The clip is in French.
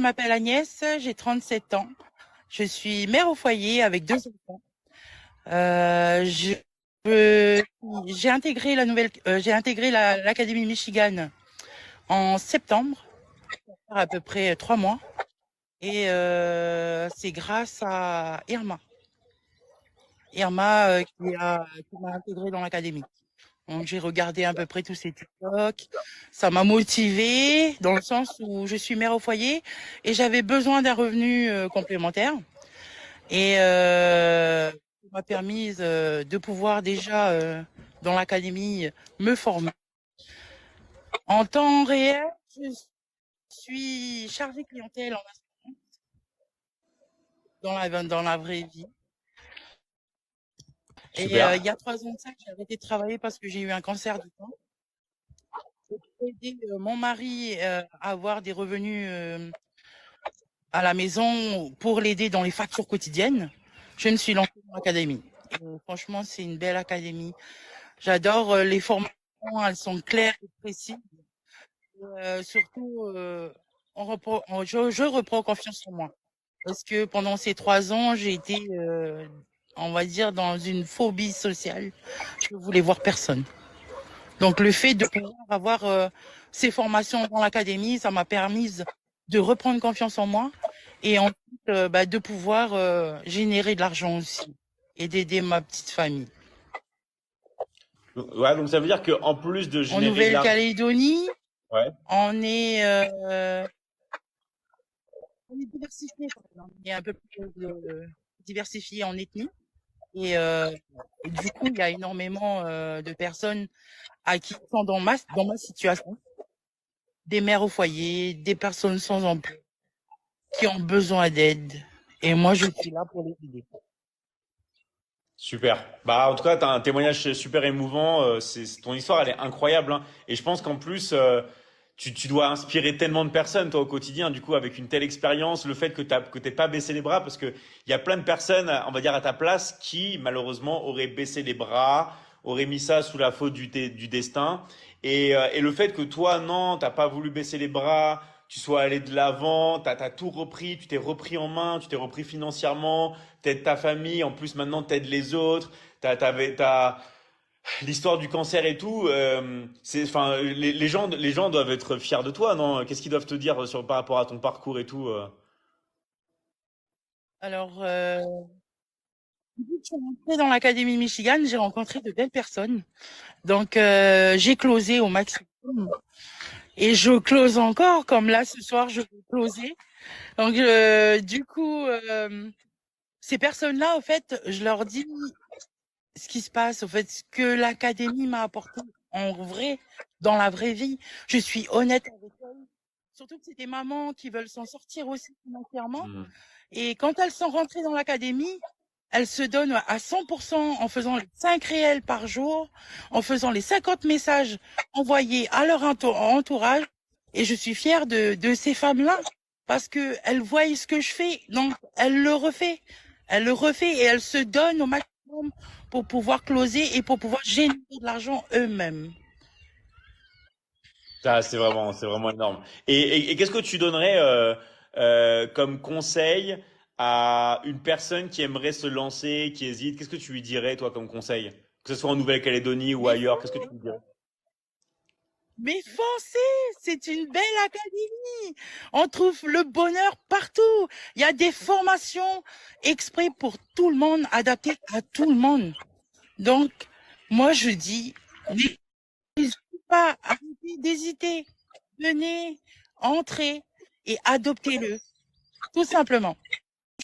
Je m'appelle Agnès, j'ai 37 ans. Je suis mère au foyer avec 2 enfants. Euh, je, je- j'ai intégré l'Académie Michigan en septembre, à peu près 3 mois. Et c'est grâce à Irma qui m'a intégré dans l'académie. Donc j'ai regardé à peu près tous ces TikTok. Ça m'a motivée dans le sens où je suis mère au foyer et j'avais besoin d'un revenu complémentaire. Et ça m'a permis de pouvoir déjà, dans l'académie, me former. En temps réel, je suis chargée clientèle dans la vraie vie. Et Super. il y a 3 ans de ça, j'ai arrêté de travailler parce que j'ai eu un cancer du sein. J'ai aidé mon mari à avoir des revenus à la maison pour l'aider dans les factures quotidiennes. Je me suis lancée dans l'académie. Franchement, c'est une belle académie. J'adore les formations, elles sont claires et précises. Surtout, je reprends confiance en moi. Parce que pendant ces 3 ans, j'ai été, on va dire, dans une phobie sociale. Je ne voulais voir personne. Donc le fait de pouvoir avoir ces formations dans l'académie, ça m'a permis de reprendre confiance en moi et ensuite de pouvoir générer de l'argent aussi et d'aider ma petite famille. Ouais, donc ça veut dire qu'en plus de En générer de l'argent, Nouvelle-Calédonie, ouais, on est, euh, on est diversifié. On est un peu plus diversifié en ethnie et du coup, il y a énormément de personnes à qui sont dans ma situation, des mères au foyer, des personnes sans emploi qui ont besoin d'aide. Et moi, je suis là pour les aider. super. Bah, en tout cas, tu as un témoignage super émouvant. Ton histoire, elle est incroyable, hein. Et je pense qu'en plus, tu dois inspirer tellement de personnes, toi, au quotidien. Du coup, avec une telle expérience, le fait que t'aies pas baissé les bras, parce que il y a plein de personnes, on va dire, à ta place, qui, malheureusement, auraient baissé les bras, auraient mis ça sous la faute du destin. Et le fait que toi, non, t'as pas voulu baisser les bras, tu sois allé de l'avant, t'as tout repris, tu t'es repris en main, tu t'es repris financièrement, t'aides ta famille, en plus maintenant t'aides les autres, t'as l'histoire du cancer et tout, enfin, les gens doivent être fiers de toi, non? Qu'est-ce qu'ils doivent te dire par rapport à ton parcours et tout? Alors, depuis que je suis rentrée dans l'Académie Michigan, j'ai rencontré de belles personnes. Donc, j'ai closé au maximum. Et je close encore, comme là, ce soir, je vais closer. Donc, du coup, ces personnes-là, en fait, je leur dis ce qui se passe, en fait, ce que l'Académie m'a apporté en vrai, dans la vraie vie. Je suis honnête avec elles. Surtout que c'est des mamans qui veulent s'en sortir aussi financièrement. Hmm. Et quand elles sont rentrées dans l'académie, elles se donnent à 100% en faisant les 5 réels par jour, en faisant les 50 messages envoyés à leur entourage. Et je suis fière de ces femmes-là parce que elles voient ce que je fais. Donc, elles le refait. Elles le refait et elles se donnent au maximum pour pouvoir closer et pour pouvoir générer de l'argent eux-mêmes. Ça, c'est vraiment énorme. Et qu'est-ce que tu donnerais comme conseil à une personne qui aimerait se lancer, qui hésite? Qu'est-ce que tu lui dirais, toi, comme conseil? Que ce soit en Nouvelle-Calédonie ou Mais ailleurs, qu'est-ce que tu lui dirais? Mais foncez, c'est une belle académie. On trouve le bonheur partout. Il y a des formations exprès pour tout le monde, adaptées à tout le monde. Donc, moi, je dis, n'hésitez pas, arrêtez d'hésiter. Venez, entrez et adoptez-le, tout simplement.